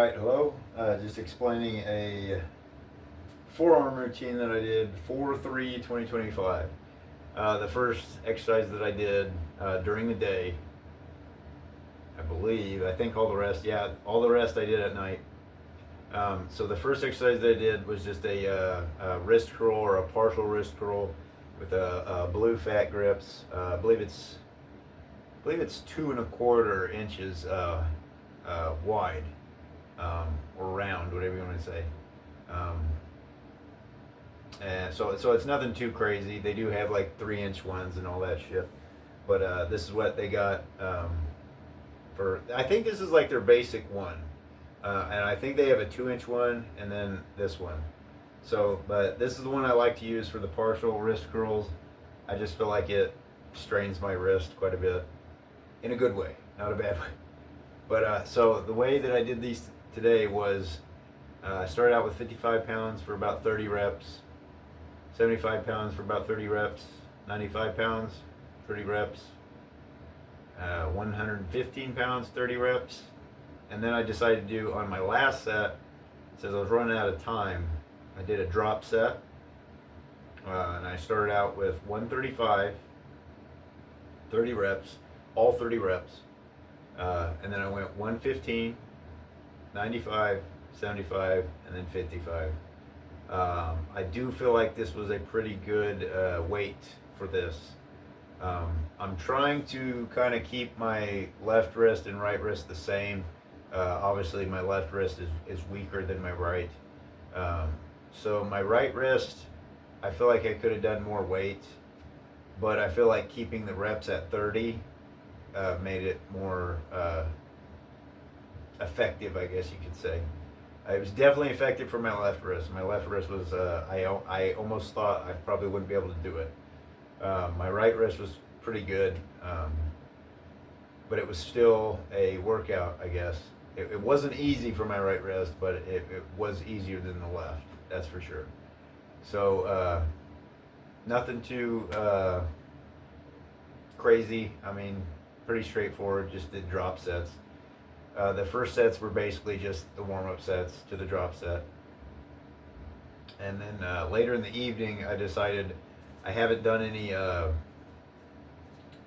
Alright, hello. Just explaining a forearm routine that I did 4/3/2025. The first exercise that I did during the day, I think all the rest, all the rest I did at night. So the first exercise that I did was just a wrist curl or a partial wrist curl with a blue fat grips. I believe it's 2¼ inches wide, or round, whatever you want to say. And so it's nothing too crazy. They do have like 3-inch ones and all that shit, but this is what they got for. I think this is like their basic one, and I think they have a 2-inch one and then this one. So, but this is the one I like to use for the partial wrist curls. I just feel like it strains my wrist quite a bit, in a good way, not a bad way. But so the way that I did these today was I started out with 55 pounds for about 30 reps, 75 pounds for about 30 reps, 95 pounds, 30 reps, 115 pounds, 30 reps. And then I decided to do on my last set, since I was running out of time, I did a drop set. And I started out with 135, 30 reps, all 30 reps. And then I went 115, 95, 75, and then 55. I do feel like this was a pretty good weight for this. I'm trying to kind of keep my left wrist and right wrist the same. Obviously my left wrist is weaker than my right. So my right wrist, I feel like I could have done more weight, but I feel like keeping the reps at 30 made it more effective, I guess you could say. It was definitely effective for my left wrist. My left wrist was, I almost thought I probably wouldn't be able to do it. My right wrist was pretty good, but it was still a workout, I guess. It wasn't easy for my right wrist, but it was easier than the left, that's for sure. So, nothing too crazy. I mean, pretty straightforward, just did drop sets. The first sets were basically just the warm-up sets to the drop set. And then later in the evening, I decided I haven't done any arm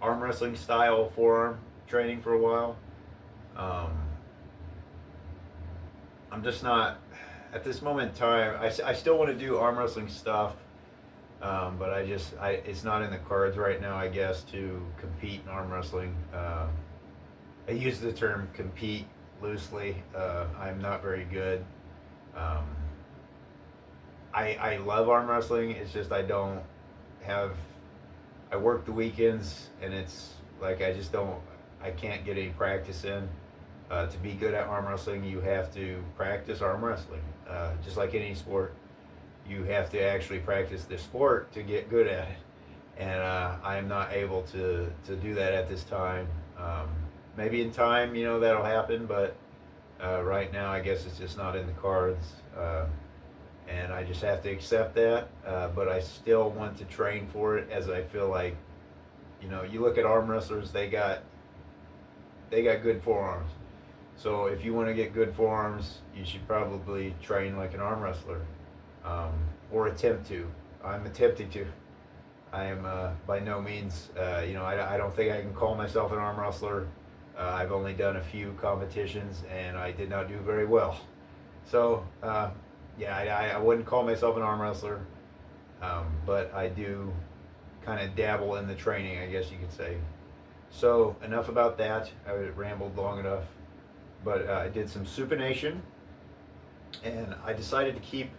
wrestling style forearm training for a while. I'm just not, at this moment in time, I still want to do arm wrestling stuff, but it's not in the cards right now, I guess, to compete in arm wrestling. I use the term compete loosely. I'm not very good. I love arm wrestling. It's just I work the weekends, and it's like I can't get any practice in. To be good at arm wrestling, you have to practice arm wrestling. Just like any sport, you have to actually practice the sport to get good at it. And I am not able to do that at this time. Maybe in time, that'll happen, but right now I guess it's just not in the cards. And I just have to accept that, but I still want to train for it, as I feel like, you look at arm wrestlers, they got good forearms. So if you want to get good forearms, you should probably train like an arm wrestler, or attempt to. I'm attempting to. I am by no means, I don't think I can call myself an arm wrestler. I've only done a few competitions, and I did not do very well. So, I wouldn't call myself an arm wrestler, but I do kind of dabble in the training, I guess you could say. So, enough about that. I rambled long enough. But I did some supination, and I decided to keep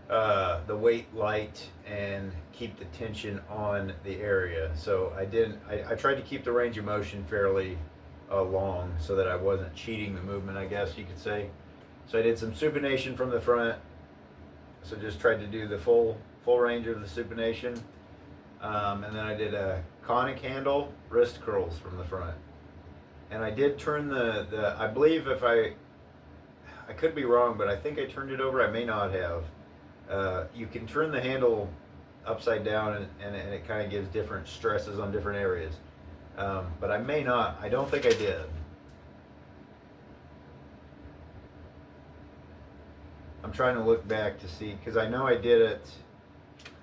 the weight light and keep the tension on the area. So I tried to keep the range of motion fairly long, so that I wasn't cheating the movement, I guess you could say. So I did some supination from the front. So just tried to do the full range of the supination. And then I did a conic handle wrist curls from the front. And I did turn the I believe, if I could be wrong, but I think I turned it over. I may not have. You can turn the handle upside down, and it kind of gives different stresses on different areas. But I may not. I don't think I did. I'm trying to look back to see, because I know I did it.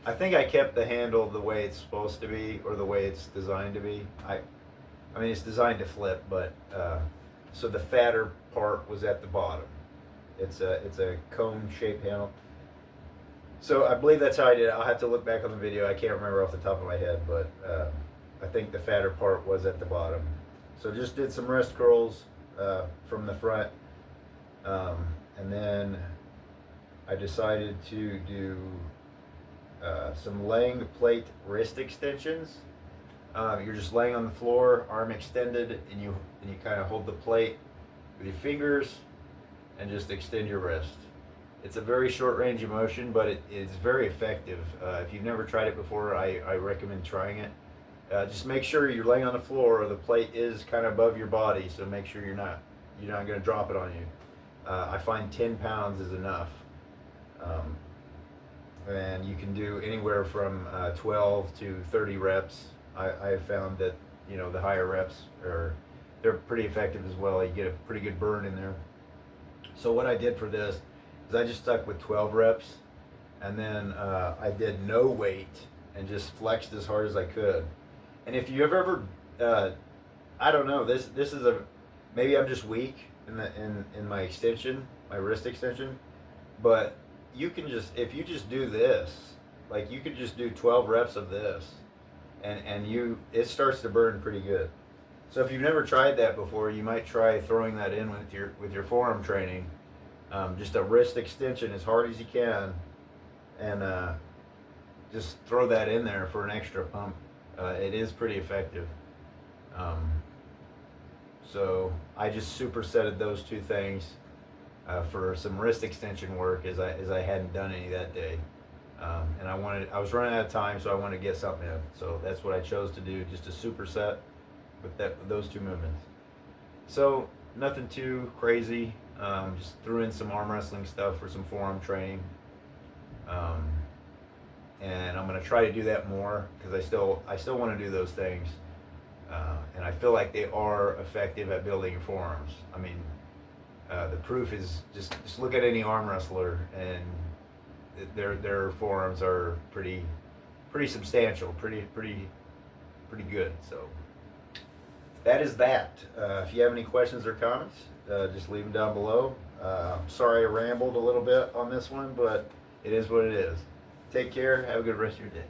I think I kept the handle the way it's supposed to be, or the way it's designed to be. I mean, it's designed to flip, but so the fatter part was at the bottom. It's a cone-shaped handle. So I believe that's how I did it. I'll have to look back on the video. I can't remember off the top of my head, but I think the fatter part was at the bottom. So just did some wrist curls from the front, and then I decided to do some laying plate wrist extensions. You're just laying on the floor, arm extended, and you kind of hold the plate with your fingers and just extend your wrist. It's a very short range of motion, but it's very effective. If you've never tried it before, I recommend trying it. Just make sure you're laying on the floor, or the plate is kind of above your body, so make sure you're not going to drop it on you. I find 10 pounds is enough. And you can do anywhere from 12 to 30 reps. I have found that, you know, the higher reps they're pretty effective as well. You get a pretty good burn in there. So what I did for this is I just stuck with 12 reps, and then I did no weight and just flexed as hard as I could. And if you ever I don't know, this is maybe I'm just weak in my extension, my wrist extension, but you can just, if you just do this, like you could just do 12 reps of this, and it starts to burn pretty good. So if you've never tried that before, you might try throwing that in with your forearm training. Just a wrist extension as hard as you can, and just throw that in there for an extra pump. It is pretty effective. So I just supersetted those two things for some wrist extension work, as I hadn't done any that day, and I was running out of time, so I wanted to get something in. So that's what I chose to do, just a superset with those two movements. So nothing too crazy. Just threw in some arm wrestling stuff for some forearm training, and I'm going to try to do that more, because I still want to do those things, and I feel like they are effective at building your forearms. I mean, the proof is just look at any arm wrestler, and their forearms are pretty substantial, pretty good. So that is that. If you have any questions or comments, just leave them down below. Sorry I rambled a little bit on this one, but it is what it is. Take care. Have a good rest of your day.